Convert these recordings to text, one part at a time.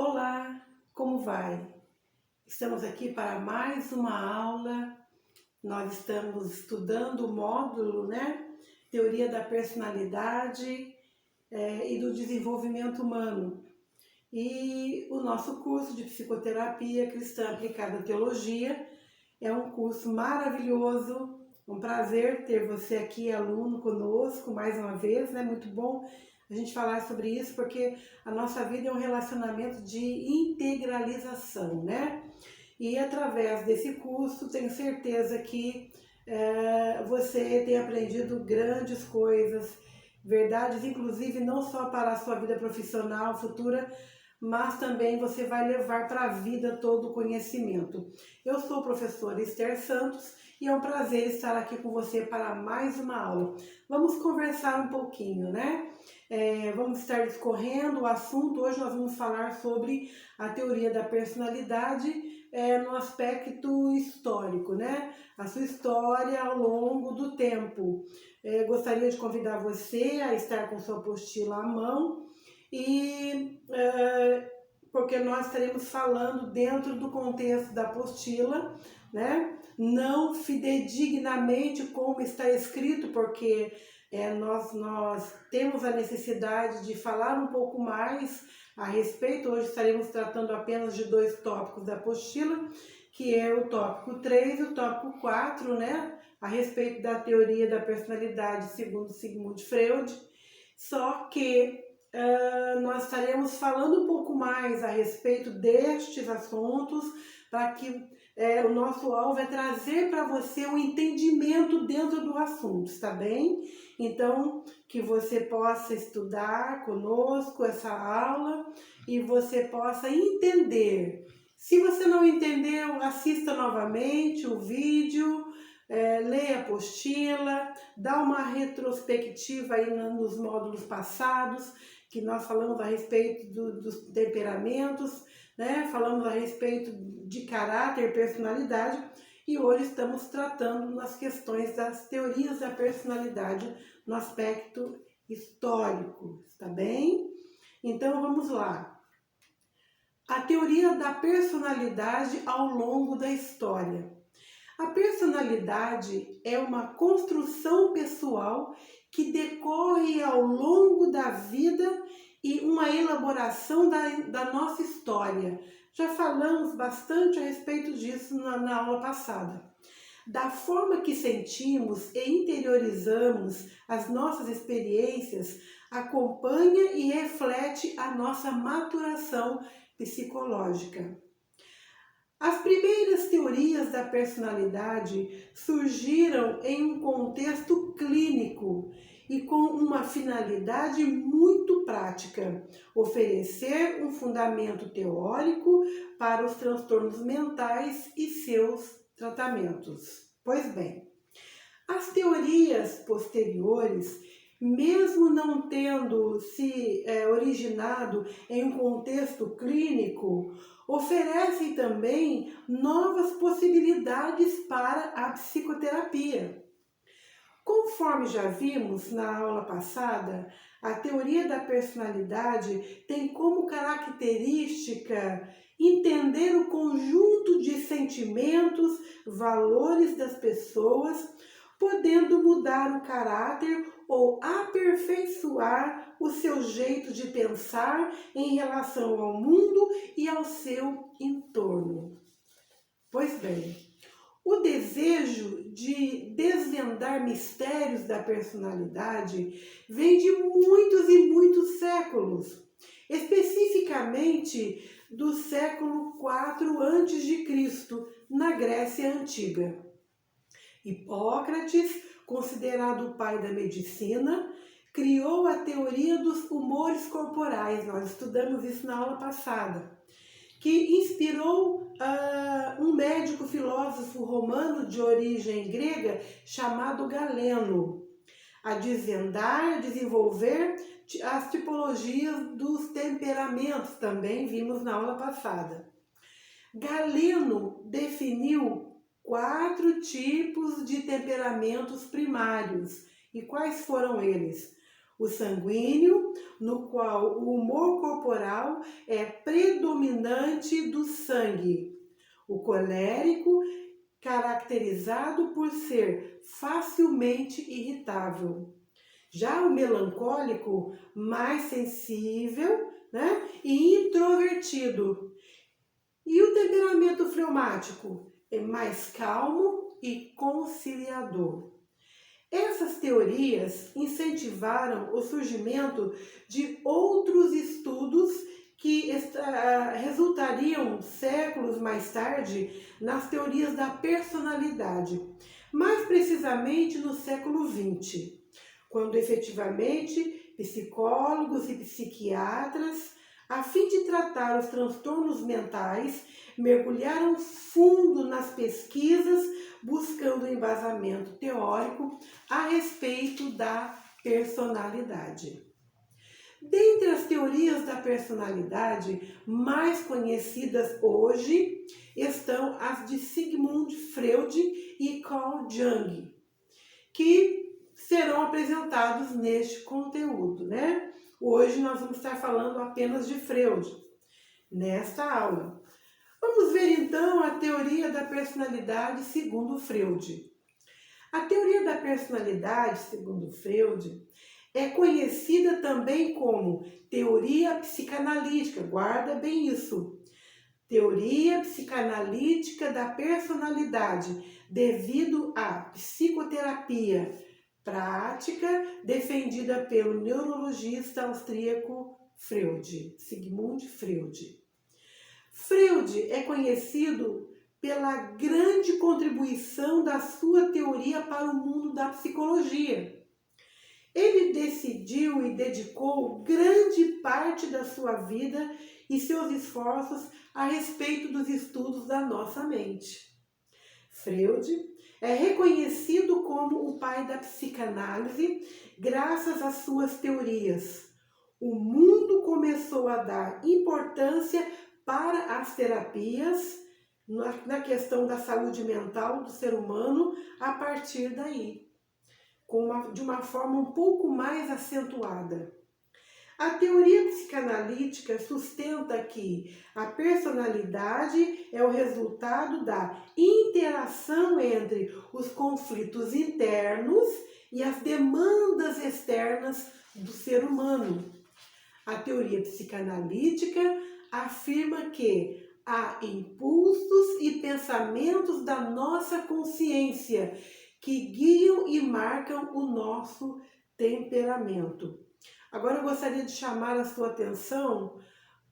Olá, como vai? Estamos aqui para mais uma aula. Nós estamos estudando o módulo, Teoria da personalidade e do desenvolvimento humano. E o nosso curso de psicoterapia cristã aplicada à teologia é um curso maravilhoso. Um prazer ter você aqui, aluno, conosco mais uma vez, né? Muito bom a gente falar sobre isso, porque a nossa vida é um relacionamento de integralização, né? E através desse curso, tenho certeza que você tem aprendido grandes coisas, verdades, inclusive não só para a sua vida profissional futura, mas também você vai levar para a vida todo o conhecimento. Eu sou a professora Esther Santos e é um prazer estar aqui com você para mais uma aula. Vamos conversar um pouquinho, né? Vamos estar discorrendo o assunto. Hoje nós vamos falar sobre a teoria da personalidade no aspecto histórico, né? A sua história ao longo do tempo. Gostaria de convidar você a estar com sua apostila à mão porque nós estaremos falando dentro do contexto da apostila, né? Não fidedignamente como está escrito, porque nós temos a necessidade de falar um pouco mais a respeito. Hoje estaremos tratando apenas de 2 tópicos da apostila, que é o tópico 3 e o tópico 4, né? A respeito da teoria da personalidade segundo Sigmund Freud. Só que nós estaremos falando um pouco mais a respeito destes assuntos, para que o nosso alvo é trazer para você um entendimento dentro do assunto, está bem? Então, que você possa estudar conosco essa aula e você possa entender. Se você não entendeu, assista novamente o vídeo, leia a apostila, dá uma retrospectiva aí nos módulos passados, que nós falamos a respeito dos temperamentos, né? Falamos a respeito de caráter, personalidade, e hoje estamos tratando nas questões das teorias da personalidade no aspecto histórico, está bem? Então vamos lá. A teoria da personalidade ao longo da história. A personalidade é uma construção pessoal que decorre ao longo da vida e uma elaboração da nossa história. Já falamos bastante a respeito disso na aula passada. Da forma que sentimos e interiorizamos as nossas experiências, acompanha e reflete a nossa maturação psicológica. As primeiras teorias da personalidade surgiram em um contexto clínico e com uma finalidade muito prática: oferecer um fundamento teórico para os transtornos mentais e seus tratamentos. Pois bem, as teorias posteriores, mesmo não tendo se originado em um contexto clínico, oferecem também novas possibilidades para a psicoterapia. Conforme já vimos na aula passada, a teoria da personalidade tem como característica entender o conjunto de sentimentos, valores das pessoas, podendo mudar o caráter ou aperfeiçoar o seu jeito de pensar em relação ao mundo e ao seu entorno. Pois bem, o desejo de desvendar mistérios da personalidade vem de muitos e muitos séculos, especificamente do século IV a.C., na Grécia Antiga. Hipócrates, considerado o pai da medicina, criou a teoria dos humores corporais. Nós estudamos isso na aula passada, que inspirou um médico filósofo romano de origem grega chamado Galeno a desvendar, a desenvolver as tipologias dos temperamentos, também vimos na aula passada. Galeno definiu 4 tipos de temperamentos primários. E quais foram eles? o sanguíneo, no qual o humor corporal é predominante do sangue, o colérico, caracterizado por ser facilmente irritável. Já o melancólico, mais sensível, né, e introvertido. E o temperamento fleumático é mais calmo e conciliador. Essas teorias incentivaram o surgimento de outros estudos que resultariam séculos mais tarde nas teorias da personalidade, mais precisamente no século XX, quando efetivamente psicólogos e psiquiatras, a fim de tratar os transtornos mentais, mergulharam fundo nas pesquisas, buscando embasamento teórico a respeito da personalidade. Dentre as teorias da personalidade mais conhecidas hoje estão as de Sigmund Freud e Carl Jung, que serão apresentados neste conteúdo, né? Hoje nós vamos estar falando apenas de Freud, nesta aula. Vamos ver então a teoria da personalidade segundo Freud. A teoria da personalidade segundo Freud é conhecida também como teoria psicanalítica, guarda bem isso. Teoria psicanalítica da personalidade, devido à psicoterapia prática defendida pelo neurologista austríaco Freud, Sigmund Freud. Freud é conhecido pela grande contribuição da sua teoria para o mundo da psicologia. Ele decidiu e dedicou grande parte da sua vida e seus esforços a respeito dos estudos da nossa mente. Freud é reconhecido como o pai da psicanálise graças às suas teorias. O mundo começou a dar importância para as terapias na questão da saúde mental do ser humano a partir daí, de uma forma um pouco mais acentuada. A teoria psicanalítica sustenta que a personalidade é o resultado da interação entre os conflitos internos e as demandas externas do ser humano. A teoria psicanalítica afirma que há impulsos e pensamentos da nossa consciência que guiam e marcam o nosso temperamento. Agora eu gostaria de chamar a sua atenção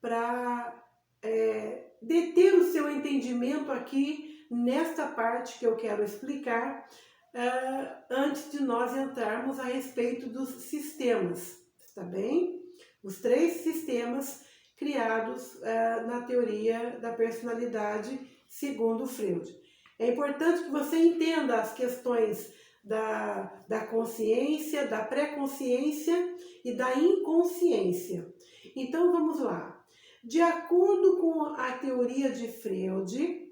para deter o seu entendimento aqui nesta parte que eu quero explicar antes de nós entrarmos a respeito dos sistemas, está bem? Os 3 sistemas criados na teoria da personalidade segundo Freud. É importante que você entenda as questões da consciência, da pré-consciência e da inconsciência. Então vamos lá. De acordo com a teoria de Freud,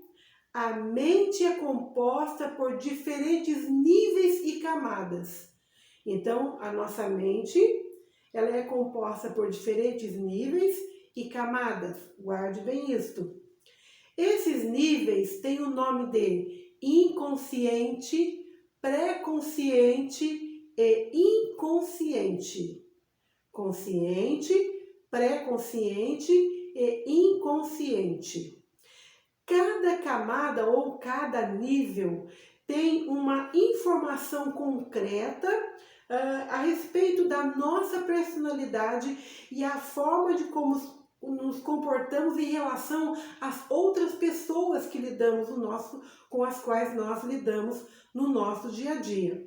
a mente é composta por diferentes níveis e camadas. Então a nossa mente ela é composta por diferentes níveis e camadas. Guarde bem isto. Esses níveis têm o nome de inconsciente, pré-consciente e inconsciente. Consciente, pré-consciente e inconsciente. Cada camada ou cada nível tem uma informação concreta a respeito da nossa personalidade e a forma de como nos comportamos em relação às outras pessoas que lidamos com as quais nós lidamos no nosso dia a dia.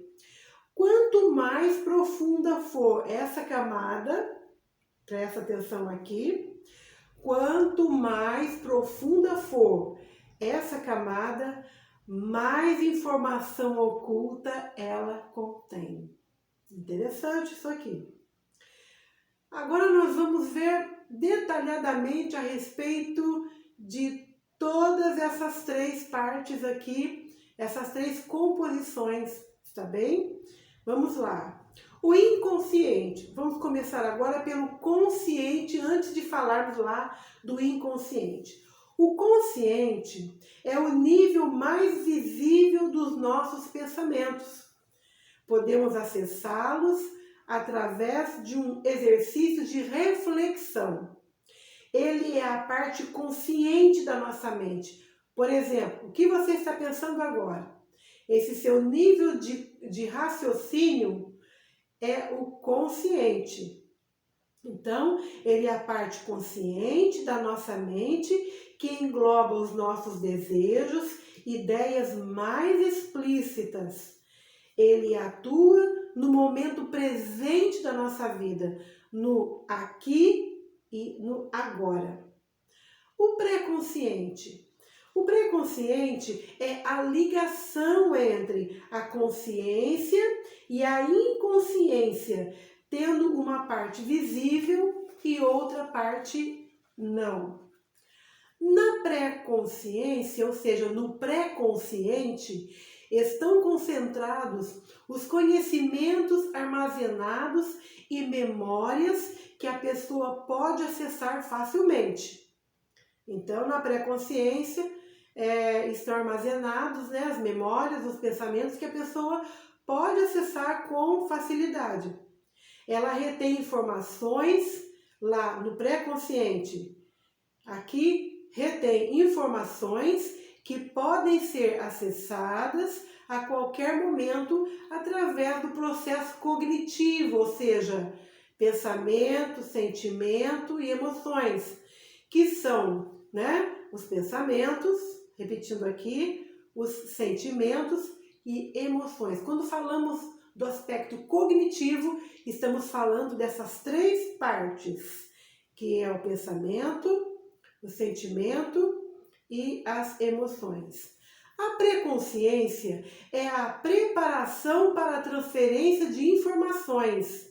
Quanto mais profunda for essa camada, presta atenção aqui, quanto mais profunda for essa camada, mais informação oculta ela contém. Interessante isso aqui. Agora nós vamos ver detalhadamente a respeito de todas essas 3 partes aqui, essas 3 composições, está bem? Vamos lá. O inconsciente. Vamos começar agora pelo consciente, antes de falarmos lá do inconsciente. O consciente é o nível mais visível dos nossos pensamentos. Podemos acessá-los através de um exercício de reflexão. Ele é a parte consciente da nossa mente. Por exemplo, o que você está pensando agora? Esse seu nível de raciocínio é o consciente. Então, ele é a parte consciente da nossa mente que engloba os nossos desejos, ideias mais explícitas. Ele atua no momento presente da nossa vida, no aqui e no agora. O pré-consciente. O pré-consciente é a ligação entre a consciência e a inconsciência, tendo uma parte visível e outra parte não. Na pré-consciência, ou seja, no pré-consciente, estão concentrados os conhecimentos armazenados e memórias que a pessoa pode acessar facilmente. Então, na pré-consciência estão armazenados as memórias, os pensamentos que a pessoa pode acessar com facilidade. Ela retém informações lá no pré-consciente. Aqui retém informações que podem ser acessadas a qualquer momento através do processo cognitivo, ou seja, pensamento, sentimento e emoções, que são os pensamentos, repetindo aqui, os sentimentos e emoções. Quando falamos do aspecto cognitivo, estamos falando dessas três partes, que é o pensamento, o sentimento e as emoções. A pré-consciência é a preparação para a transferência de informações.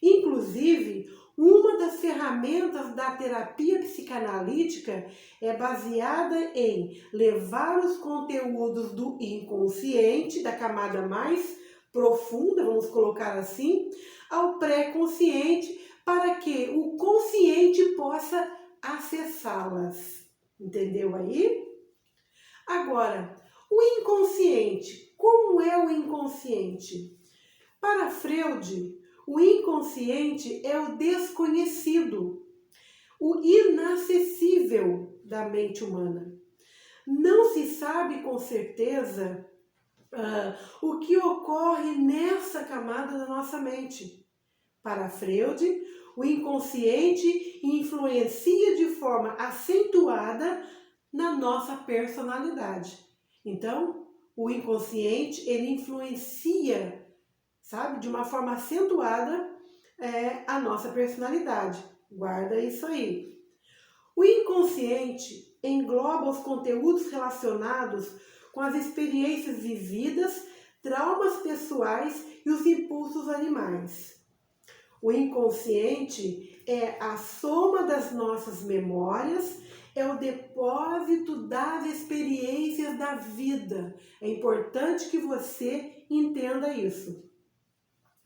Inclusive, uma das ferramentas da terapia psicanalítica é baseada em levar os conteúdos do inconsciente, da camada mais profunda, vamos colocar assim, ao pré-consciente, para que o consciente possa acessá-las. Entendeu aí? Agora, o inconsciente. Como é o inconsciente? Para Freud, o inconsciente é o desconhecido, o inacessível da mente humana. Não se sabe com certeza o que ocorre nessa camada da nossa mente. Para Freud, o inconsciente influencia de forma acentuada na nossa personalidade. Então, o inconsciente, ele influencia, de uma forma acentuada a nossa personalidade. Guarda isso aí. O inconsciente engloba os conteúdos relacionados com as experiências vividas, traumas pessoais e os impulsos animais. O inconsciente é a soma das nossas memórias, é o depósito das experiências da vida. É importante que você entenda isso.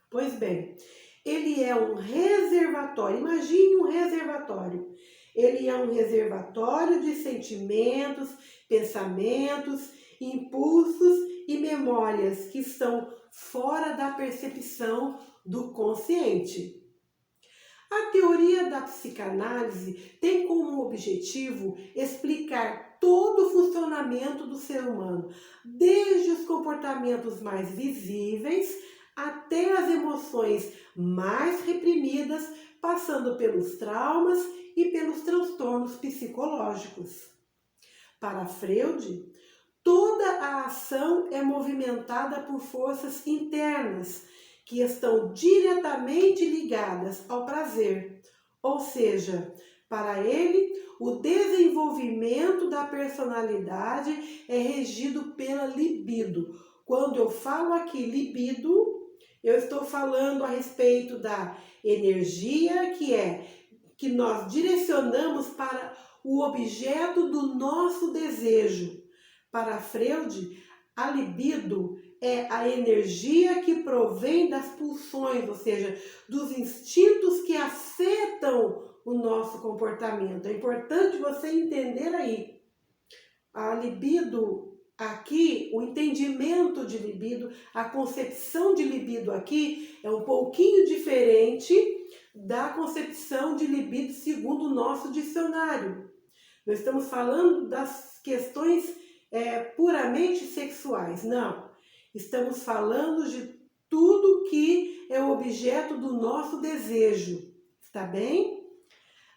Pois bem, ele é um reservatório. Imagine um reservatório. Ele é um reservatório de sentimentos, pensamentos, impulsos e memórias que estão fora da percepção do consciente. A teoria da psicanálise tem como objetivo explicar todo o funcionamento do ser humano, desde os comportamentos mais visíveis até as emoções mais reprimidas, passando pelos traumas e pelos transtornos psicológicos. Para Freud, toda a ação é movimentada por forças internas, que estão diretamente ligadas ao prazer. Ou seja, para ele, o desenvolvimento da personalidade é regido pela libido. Quando eu falo aqui libido, eu estou falando a respeito da energia que nós direcionamos para o objeto do nosso desejo. Para Freud, a libido é a energia que provém das pulsões, ou seja, dos instintos que afetam o nosso comportamento. É importante você entender aí. A libido aqui, o entendimento de libido, a concepção de libido aqui é um pouquinho diferente da concepção de libido segundo o nosso dicionário. Nós estamos falando das questões puramente sexuais. Não, estamos falando de tudo que é objeto do nosso desejo, está bem?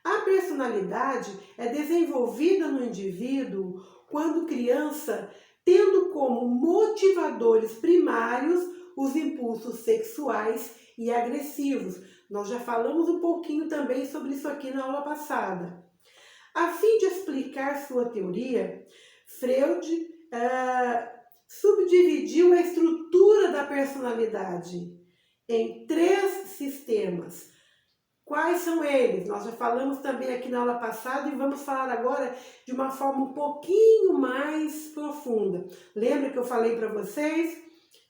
A personalidade é desenvolvida no indivíduo quando criança, tendo como motivadores primários os impulsos sexuais e agressivos. Nós já falamos um pouquinho também sobre isso aqui na aula passada. A fim de explicar sua teoria, Freud subdividiu a estrutura da personalidade em 3 sistemas. Quais são eles? Nós já falamos também aqui na aula passada e vamos falar agora de uma forma um pouquinho mais profunda. Lembra que eu falei para vocês?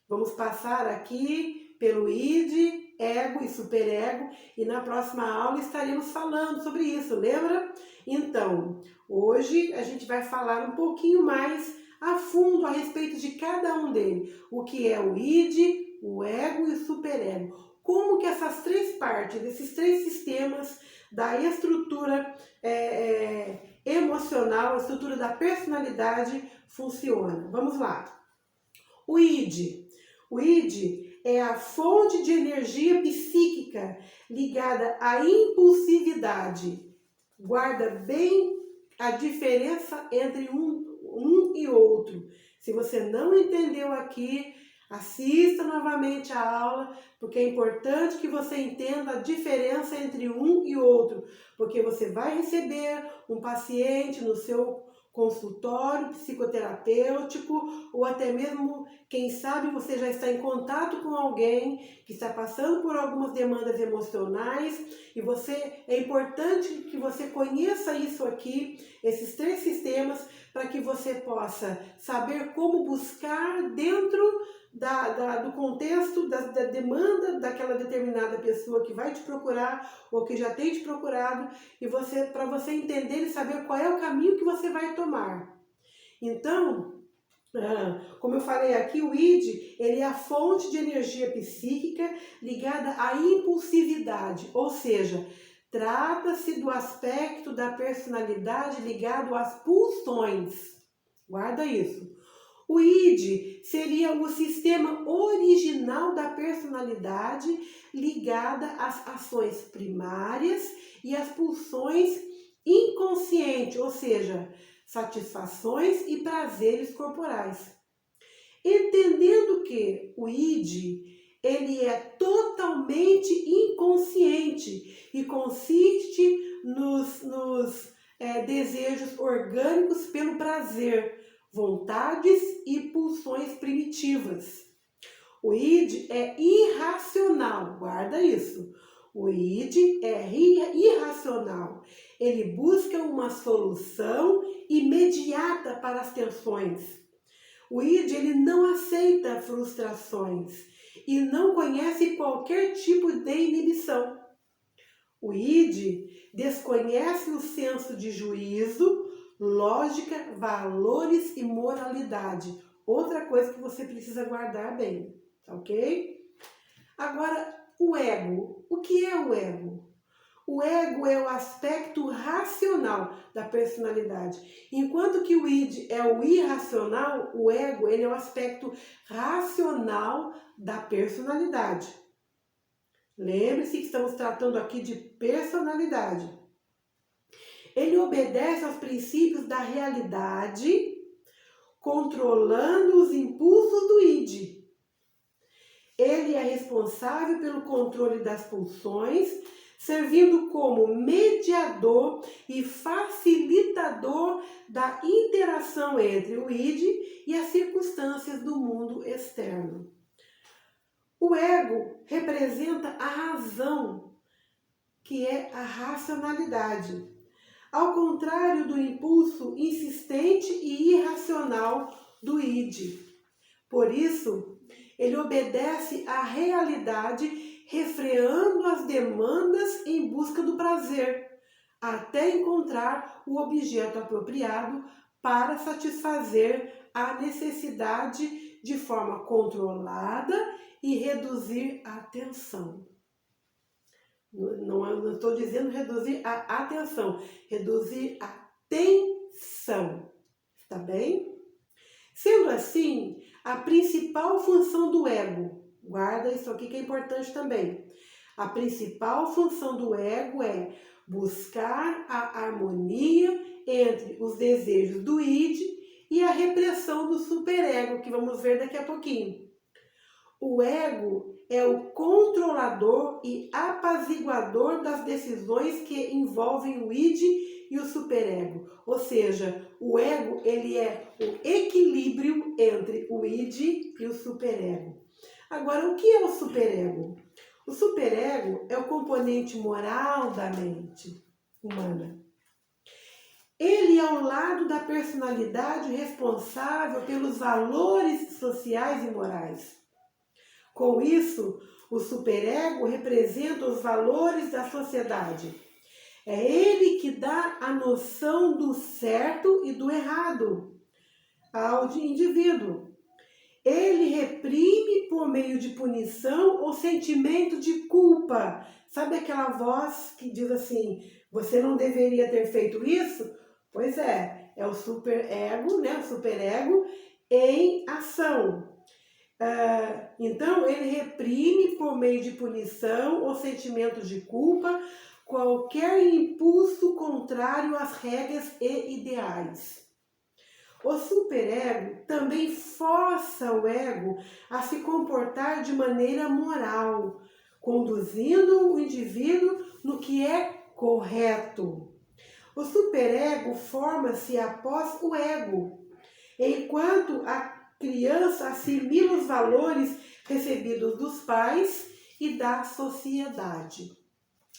Vamos passar aqui pelo id, ego e superego e na próxima aula estaremos falando sobre isso, lembra? Então, hoje a gente vai falar um pouquinho mais a fundo a respeito de cada um deles. O que é o id, o ego e o superego. Como que essas 3 partes, esses 3 sistemas da estrutura emocional, a estrutura da personalidade funciona. Vamos lá. O id. O id é a fonte de energia psíquica ligada à impulsividade. Guarda bem a diferença entre um e outro. Se você não entendeu aqui, assista novamente a aula, porque é importante que você entenda a diferença entre um e outro, porque você vai receber um paciente no seu consultório psicoterapêutico, ou até mesmo, quem sabe, você já está em contato com alguém que está passando por algumas demandas emocionais, e é importante que você conheça isso aqui, esses 3 sistemas, para que você possa saber como buscar dentro do contexto, da demanda daquela determinada pessoa que vai te procurar ou que já tem te procurado, e para você entender e saber qual é o caminho que você vai tomar. Então, como eu falei aqui, o id, ele é a fonte de energia psíquica ligada à impulsividade, ou seja, trata-se do aspecto da personalidade ligado às pulsões. Guarda isso. O id seria o sistema original da personalidade ligada às ações primárias e às pulsões inconscientes, ou seja, satisfações e prazeres corporais. Entendendo que o id, ele é totalmente inconsciente e consiste nos desejos orgânicos pelo prazer, vontades e pulsões primitivas. O id é irracional, guarda isso. O id é irracional. Ele busca uma solução imediata para as tensões. O id, ele não aceita frustrações e não conhece qualquer tipo de inibição. O id desconhece o senso de juízo, lógica, valores e moralidade. Outra coisa que você precisa guardar bem, tá ok? Agora, o ego. O que é o ego? O ego é o aspecto racional da personalidade. Enquanto que o id é o irracional, o ego, ele é o aspecto racional da personalidade. Lembre-se que estamos tratando aqui de personalidade. Ele obedece aos princípios da realidade, controlando os impulsos do id. Ele é responsável pelo controle das pulsões, servindo como mediador e facilitador da interação entre o id e as circunstâncias do mundo externo. O ego representa a razão, que é a racionalidade, ao contrário do impulso insistente e irracional do id. Por isso, ele obedece à realidade, refreando as demandas em busca do prazer, até encontrar o objeto apropriado para satisfazer a necessidade de forma controlada e reduzir a tensão. Não estou dizendo reduzir a atenção, reduzir a tensão, tá bem? Sendo assim, a principal função do ego, guarda isso aqui que é importante também, a principal função do ego é buscar a harmonia entre os desejos do id e a repressão do superego, que vamos ver daqui a pouquinho. O ego é o controlador e apaziguador das decisões que envolvem o id e o superego. Ou seja, o ego ele é o equilíbrio entre o id e o superego. Agora, o que é o superego? O superego é o componente moral da mente humana. Ele é ao lado da personalidade responsável pelos valores sociais e morais. Com isso, o superego representa os valores da sociedade. É ele que dá a noção do certo e do errado ao indivíduo. Ele reprime por meio de punição o sentimento de culpa. Sabe aquela voz que diz assim, você não deveria ter feito isso? Pois é o superego, né? O superego em ação. Então, ele reprime por meio de punição ou sentimentos de culpa qualquer impulso contrário às regras e ideais. O superego também força o ego a se comportar de maneira moral, conduzindo o indivíduo no que é correto. O superego forma-se após o ego, enquanto a criança assimila os valores recebidos dos pais e da sociedade.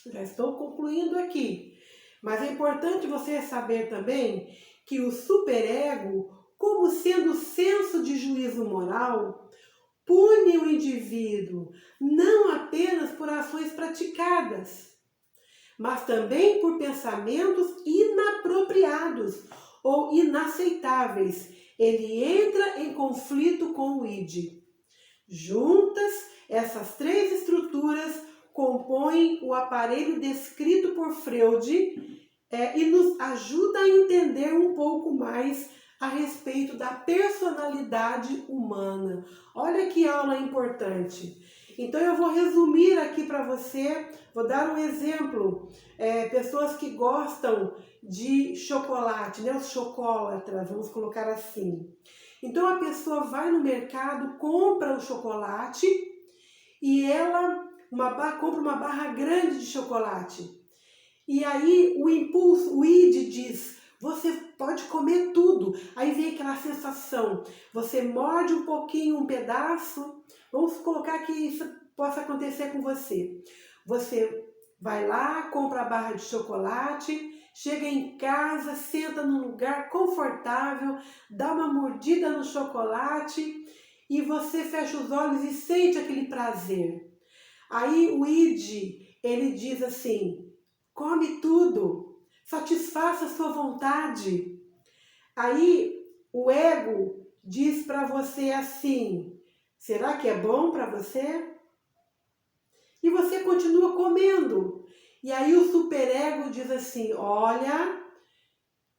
Já estou concluindo aqui, mas é importante você saber também que o superego, como sendo senso de juízo moral, pune o indivíduo não apenas por ações praticadas, mas também por pensamentos inapropriados ou inaceitáveis. Ele entra em conflito com o id. Juntas, essas três estruturas compõem o aparelho descrito por Freud e nos ajuda a entender um pouco mais a respeito da personalidade humana. Olha que aula importante. Então eu vou resumir aqui para você, vou dar um exemplo. Pessoas que gostam de chocolate, né? Os chocolatras, vamos colocar assim. Então a pessoa vai no mercado, compra o chocolate e ela compra uma barra grande de chocolate. E aí o impulso, o id diz, você pode comer tudo. Aí vem aquela sensação, você morde um pouquinho, um pedaço. Vamos colocar que isso possa acontecer com você. Você vai lá, compra a barra de chocolate, chega em casa, senta num lugar confortável, dá uma mordida no chocolate e você fecha os olhos e sente aquele prazer. Aí o id, ele diz assim, come tudo, satisfaça a sua vontade. Aí o ego diz para você assim, será que é bom para você? E você continua comendo. E aí o superego diz assim, olha,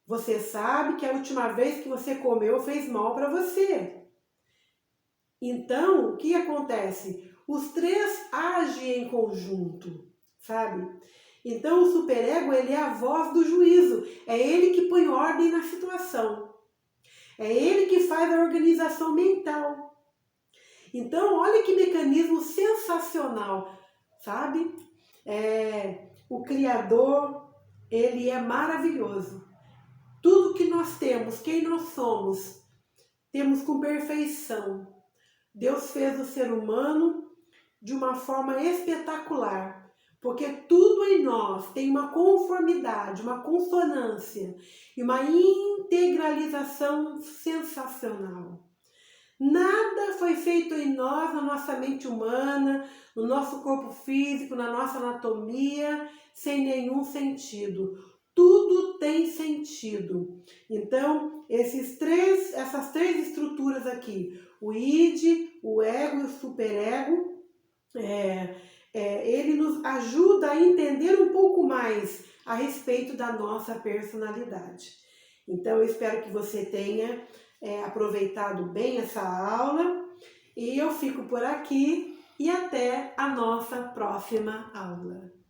você sabe que a última vez que você comeu fez mal para você. Então, o que acontece? Os três agem em conjunto, sabe? Então o superego, ele é a voz do juízo, é ele que põe ordem na situação, é ele que faz a organização mental. Então olha que mecanismo sensacional, sabe? O Criador, ele é maravilhoso. Tudo que nós temos, quem nós somos, temos com perfeição. Deus fez o ser humano de uma forma espetacular. Porque tudo em nós tem uma conformidade, uma consonância e uma integralização sensacional. Nada foi feito em nós, na nossa mente humana, no nosso corpo físico, na nossa anatomia, sem nenhum sentido. Tudo tem sentido. Então, essas três estruturas aqui, o id, o ego e o superego, ele nos ajuda a entender um pouco mais a respeito da nossa personalidade. Então, eu espero que você tenha aproveitado bem essa aula e eu fico por aqui e até a nossa próxima aula.